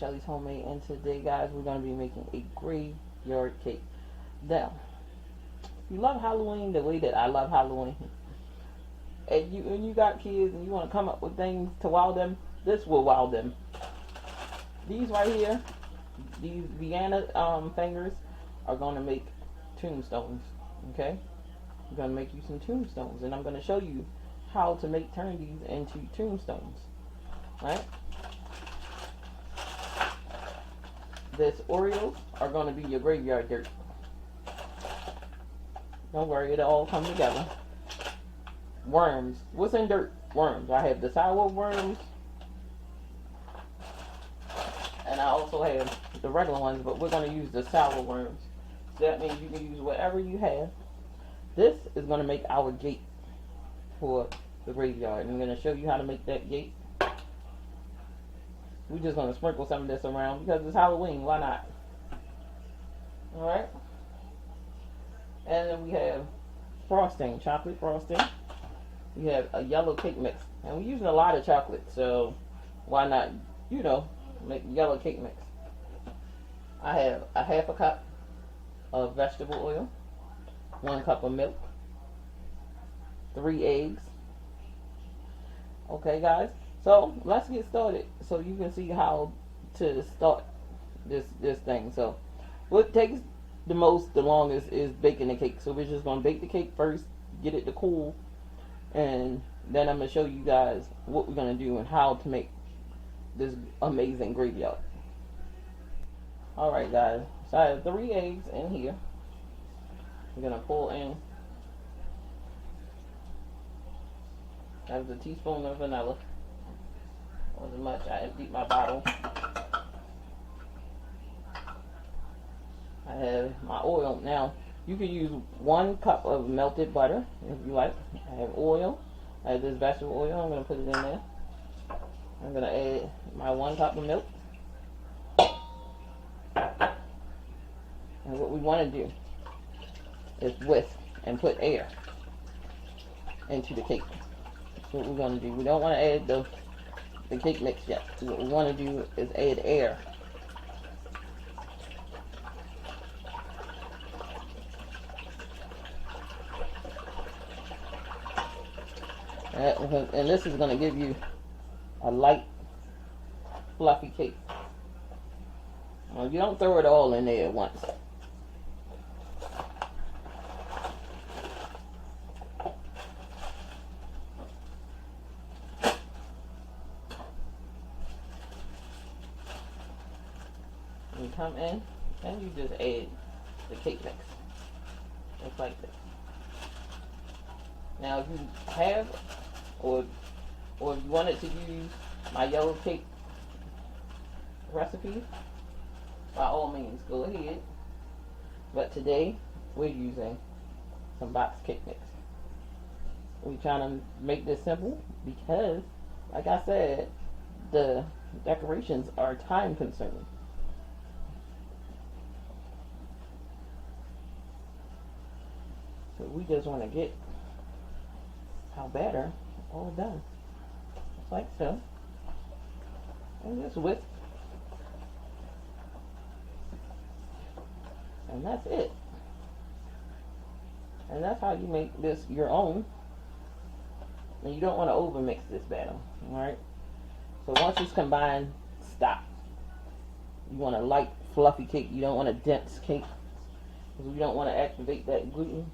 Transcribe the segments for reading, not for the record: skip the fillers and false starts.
Shelly's Homemade, and today, guys, we're going to be making a graveyard cake. Now, if you love Halloween the way that I love Halloween, and you got kids and you want to come up with things to wow them, this will wow them. These right here, these Vienna fingers are going to make tombstones, okay? I'm going to make you some tombstones, and I'm going to show you how to turn these into tombstones, right? This Oreos are going to be your graveyard dirt. Don't worry, it'll all come together. Worms. What's in dirt? Worms. I have the sour worms, and I also have the regular ones, but we're going to use the sour worms. So that means you can use whatever you have. This is going to make our gate for the graveyard. I'm going to show you how to make that gate. We're just going to sprinkle some of this around because it's Halloween. Why not? Alright. And then we have frosting, chocolate frosting. We have a yellow cake mix. And we're using a lot of chocolate, so why not, make yellow cake mix. I have a half a cup of vegetable oil, 1 cup of milk, 3 eggs. Okay, guys, so let's get started so you can see how to start this thing. So what takes the longest is baking the cake. So we're just going to bake the cake first, get it to cool, and then I'm going to show you guys what we're going to do and how to make this amazing graveyard. Alright, guys, so I have 3 eggs in here. We're going to pull in. That was a teaspoon of vanilla. Wasn't much. I emptied my bottle. I have my oil. Now, you can use 1 cup of melted butter if you like. I have oil. I have this vegetable oil. I'm going to put it in there. I'm going to add my 1 cup of milk. And what we want to do is whisk and put air into the cake. That's what we're going to do. We don't want to add the cake mix yet. What we want to do is add air. And this is going to give you a light, fluffy cake. You don't throw it all in there at once. You come in and you just add the cake mix, just like this. Now, if you have, or if you wanted to use my yellow cake recipe, by all means, go ahead. But today, we're using some box cake mix. We're trying to make this simple because, like I said, the decorations are time consuming. So we just want to get our batter all done. Just like so. And just whisk. And that's it. And that's how you make this your own. And you don't want to over mix this batter. Alright? So once it's combined, stop. You want a light, fluffy cake. You don't want a dense cake. Because we don't want to activate that gluten.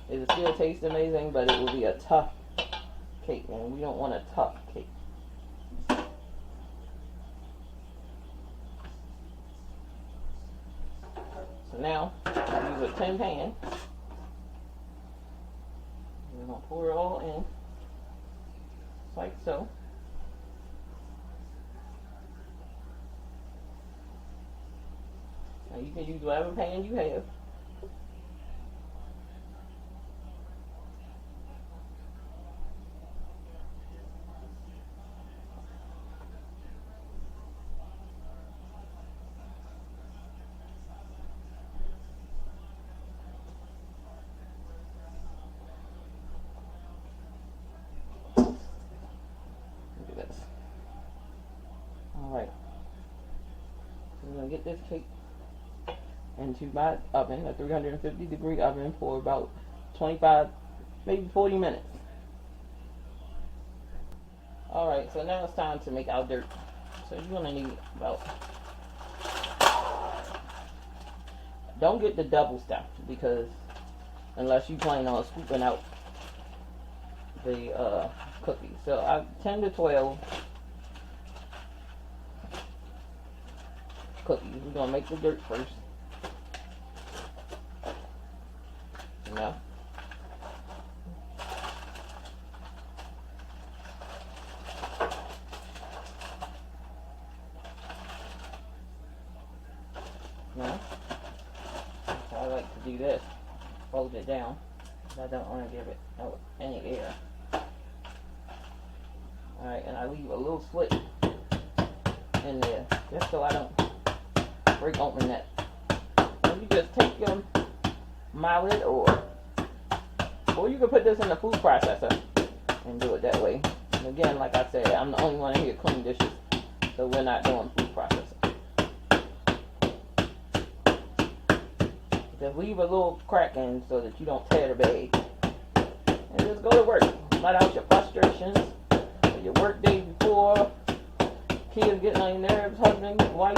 It'll still taste amazing, but it will be a tough cake. And we don't want a tough cake. So now, I use a tin pan. We're going to pour it all in, just like so. Now you can use whatever pan you have. Alright. get this cake into my oven, a 350-degree oven, for about 25, maybe 40 minutes. Alright, so now it's time to make our dirt. So you're going to need about, don't get the double stuff, because unless you plan on scooping out the cookies. So 10 to 12 cookies. We're going to make the dirt first. No. No. So I like to do this. Fold it down. I don't want to give it any air. Alright, and I leave a little slit in there just so I don't break open that. And you just take your mallet, or you can put this in the food processor and do it that way. And again, like I said, I'm the only one in here cleaning dishes, so we're not doing food processor. Just leave a little crack in so that you don't tear the bag. And just go to work. Let out your frustrations, your work day before, kids getting on your nerves, husband, wife,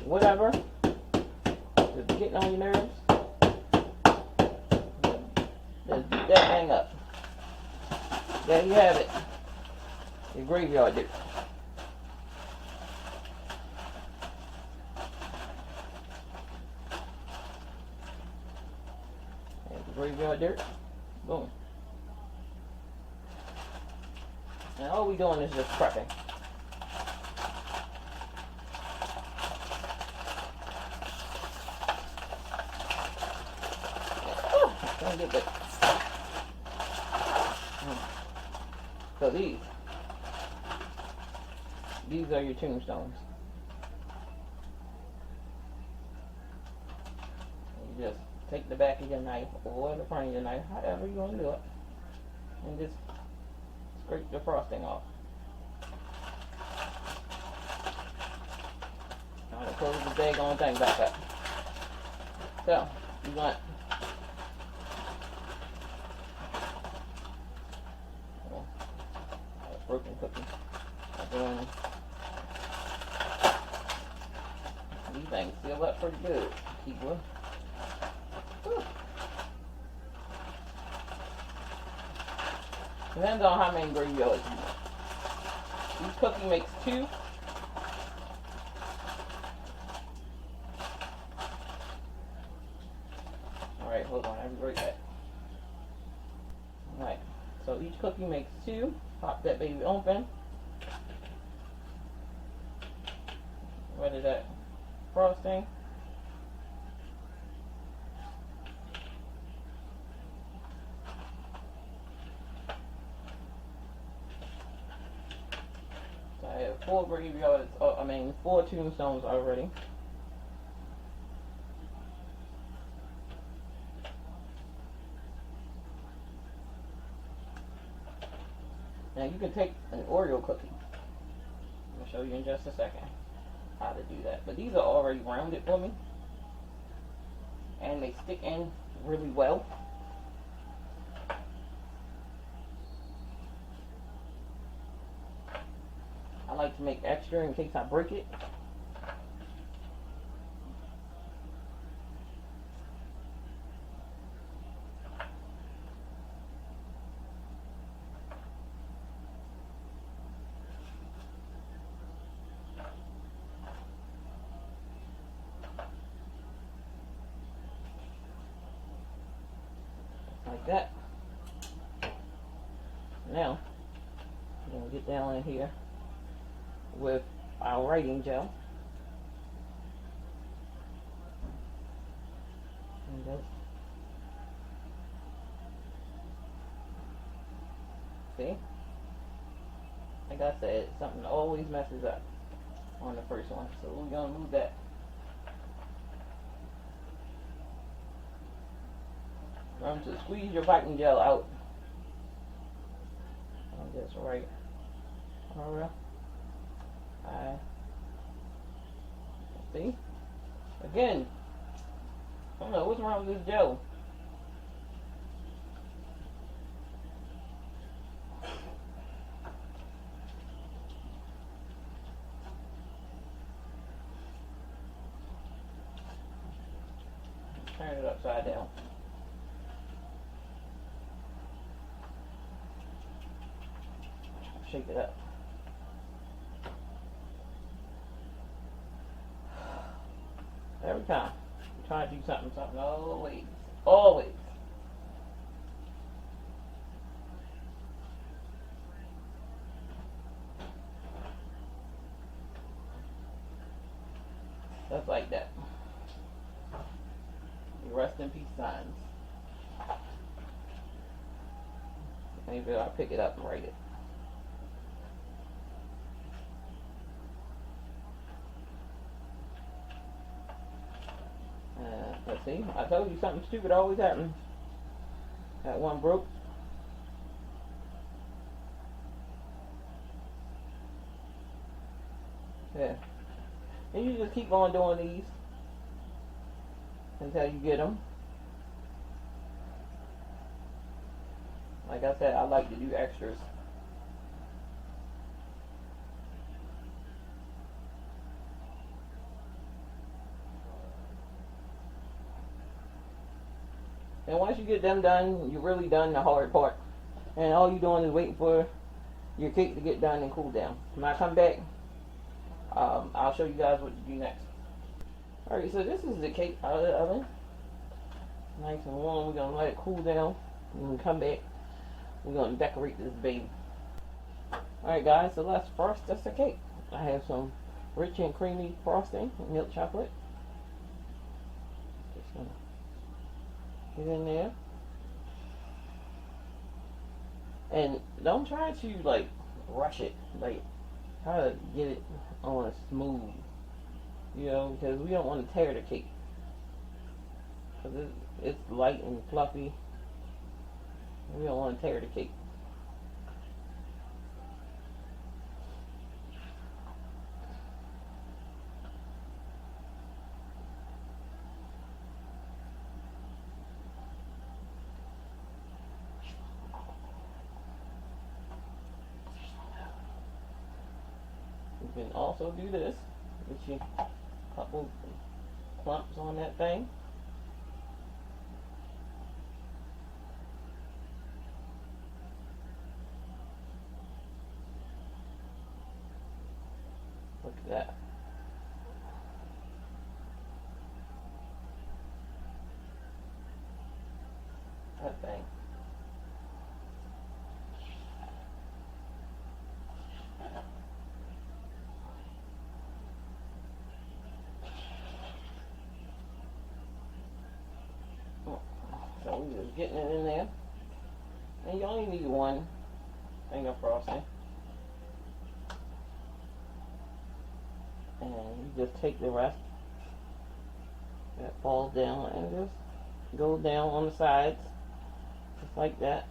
whatever. Just getting on your nerves. Just beat that thing up. There you have it. Your graveyard dirt. There's the graveyard dirt. Boom. And all we're doing is just prepping. Oh, don't get that. So these are your tombstones. You just take the back of your knife or the front of your knife, however you want to do it, and just scrape the frosting off. I'm going to close the daggone thing back up. So, you want broken cookie. Again, these things seal up pretty good. Keep one. Depends on how many gravy you want. Each cookie makes 2. Alright, hold on, I'll be right back. Alright, so each cookie makes 2. Pop that baby open. Ready that frosting. So I have 4 graveyards, 4 tombstones already. Now you can take an Oreo cookie. I'll show you in just a second how to do that. But these are already rounded for me, and they stick in really well. I like to make extra in case I break it. Like that. Now, I'm going to get down in here with our writing gel. And just, see? Like I said, something always messes up on the first one. So we're going to move that. Remember to squeeze your writing gel out. And just right around. See? Again, I don't know what's wrong with this dough. Turn it upside down. Shake it up. Every time. You try to do something, always. Always. Just like that. Rest in peace signs. Maybe I'll pick it up and write it. Let's see. I told you something stupid always happens. That one broke. Yeah. And you just keep on doing these until you get them. Like I said, I like to do extras. And once you get them done, you're really done the hard part. And all you're doing is waiting for your cake to get done and cool down. When I come back, I'll show you guys what to do next. Alright, so this is the cake out of the oven. Nice and warm. We're going to let it cool down. And come back. We're going to decorate this baby. Alright guys, so let's frost just the cake. I have some rich and creamy frosting, milk chocolate. Just going to get in there. And don't try to like rush it. Like try to get it on a smooth, you know, because we don't want to tear the cake. Because it's light and fluffy. We don't want to tear the cake. You can also do this. Get you a couple clumps on that thing. Look at that. That thing. So we're just getting it in there. And you only need one thing of frosting. And you just take the rest that falls down and just go down on the sides. Just like that.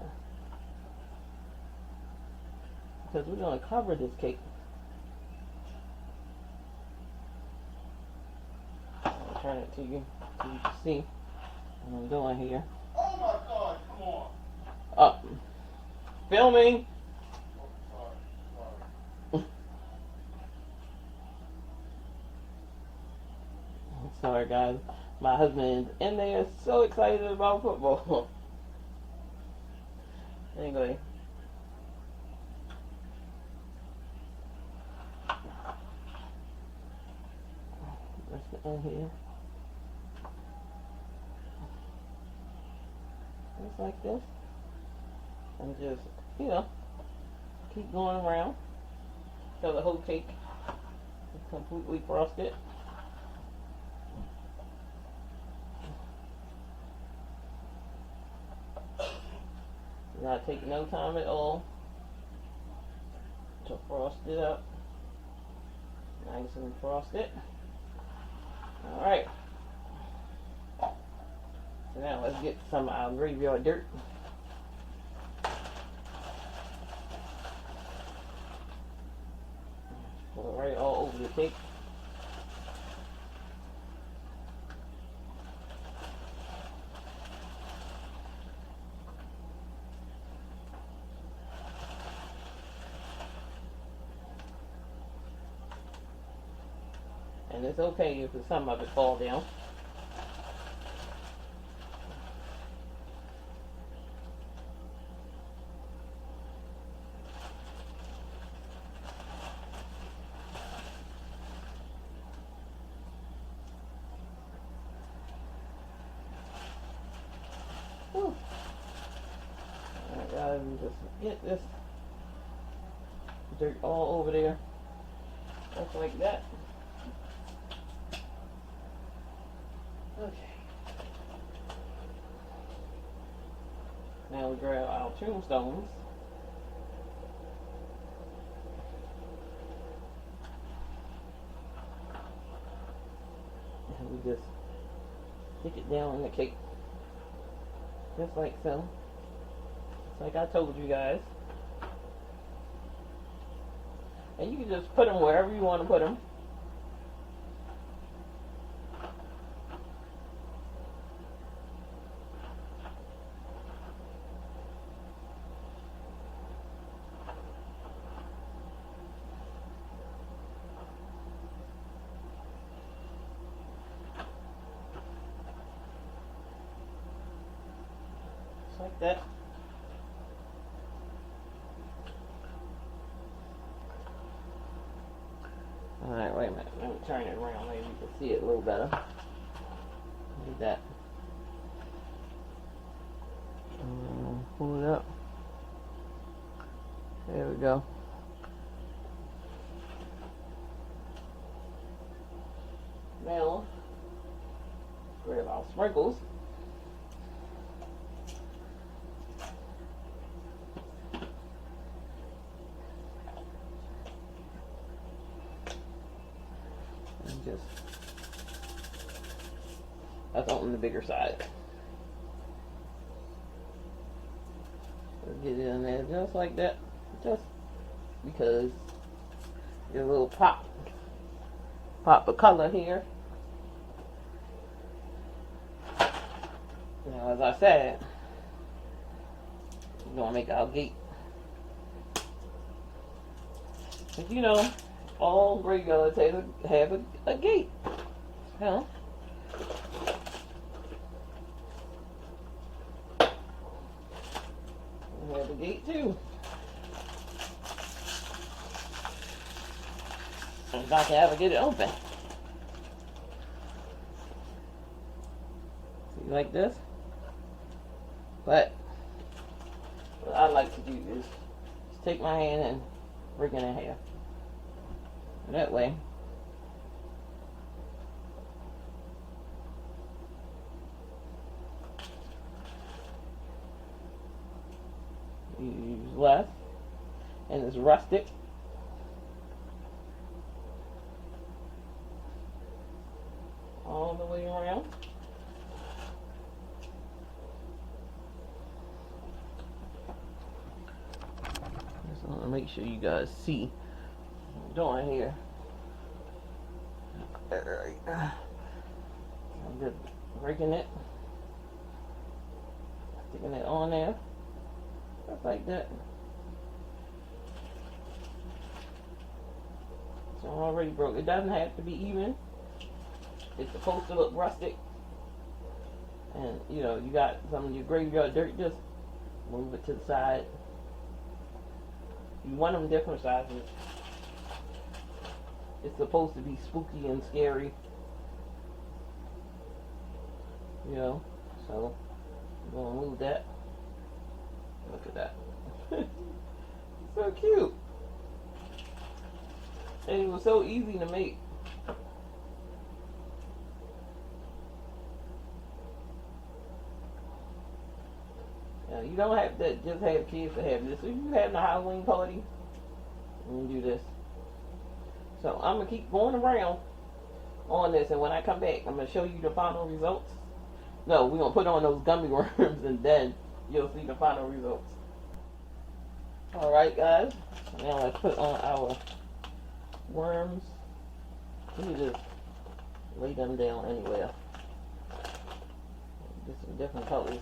Because we're going to cover this cake. I'll turn it to you so you can see what I'm doing here. Oh my God, come on. Up. Filming. Oh, sorry. Sorry guys. My husband is in there so excited about football. Anyway. That's the end here. Just like this. And just, you know, keep going around till the whole cake is completely frosted. Not take no time at all to frost it up. Nice and frosted. Alright. So now let's get some of our graveyard dirt. Pour it right all over the cake. And it's okay if some of it fall down. Whew. Alright guys, we just get this dirt all over there. Just like that. Okay. Now we grab our tombstones. And we just stick it down in the cake. Just like so. Just like I told you guys. And you can just put them wherever you want to put them. Just like that. Alright, wait a minute. Let me turn it around. Maybe you can see it a little better. Like that. Pull it up. There we go. Now, grab our sprinkles. And just, that's on the bigger side. Get it in there just like that. Just because your little pop of color here. Now, as I said, we're gonna make our gate. But you know, all graveyards have a gate. Huh? We have a gate too. In fact, I have to get it open. See, like this. But what I like to do is just take my hand and break it in half. And that way, you use less, and it's rustic. All the way around. Just want to make sure you guys see what I'm doing here. Alright. I'm just breaking it. Sticking it on there. Just like that. So I'm already broke. It doesn't have to be even. It's supposed to look rustic. And you know, you got some of your graveyard dirt, just move it to the side. You want them different sizes. It's supposed to be spooky and scary. You know, so I'm gonna move that. Look at that. So cute. And it was so easy to make. You don't have to just have kids to have this. If you're having a Halloween party, you can do this. So I'm going to keep going around on this, and when I come back, I'm going to show you the final results. No, we're going to put on those gummy worms, and then you'll see the final results. Alright guys, now let's put on our worms. You can just lay them down anywhere. Get some different colors.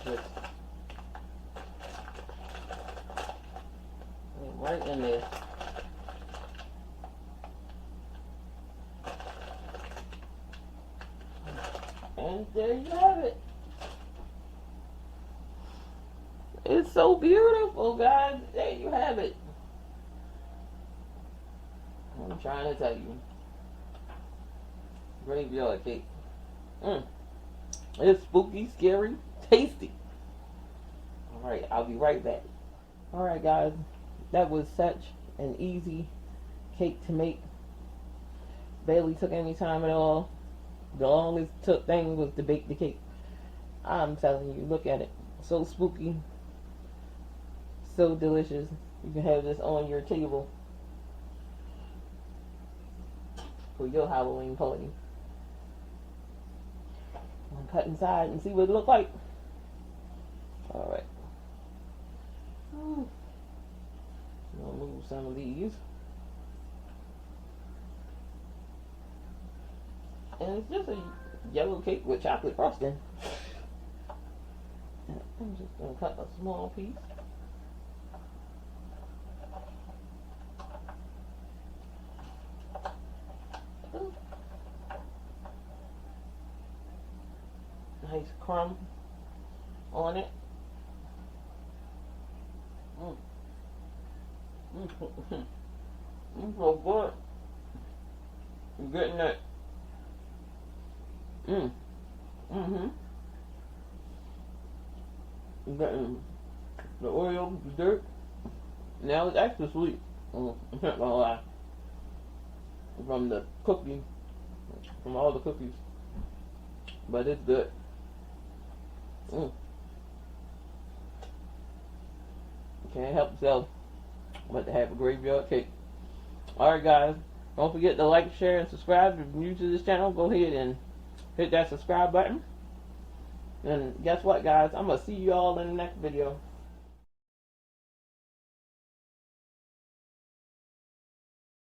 Just right in there. And there you have it. It's so beautiful, guys. There you have it. I'm trying to tell you. Graveyard cake. It's spooky, scary, tasty. Alright, I'll be right back. Alright, guys. That was such an easy cake to make. Barely took any time at all. The longest took thing was to bake the cake. I'm telling you, look at it. So spooky. So delicious. You can have this on your table for your Halloween party. I'm gonna cut inside and see what it looks like. Alright. I'm gonna move some of these. And it's just a yellow cake with chocolate frosting. I'm just gonna cut a small piece. Nice crumb on it. So good. I'm getting it. I'm getting the Oreo dessert. Now it's extra sweet. I'm not gonna lie. From the cookie, from all the cookies. But it's good. Can't help yourself but to have a graveyard cake. Alright, guys. Don't forget to like, share, and subscribe. If you're new to this channel, go ahead and hit that subscribe button. And guess what, guys? I'm going to see you all in the next video.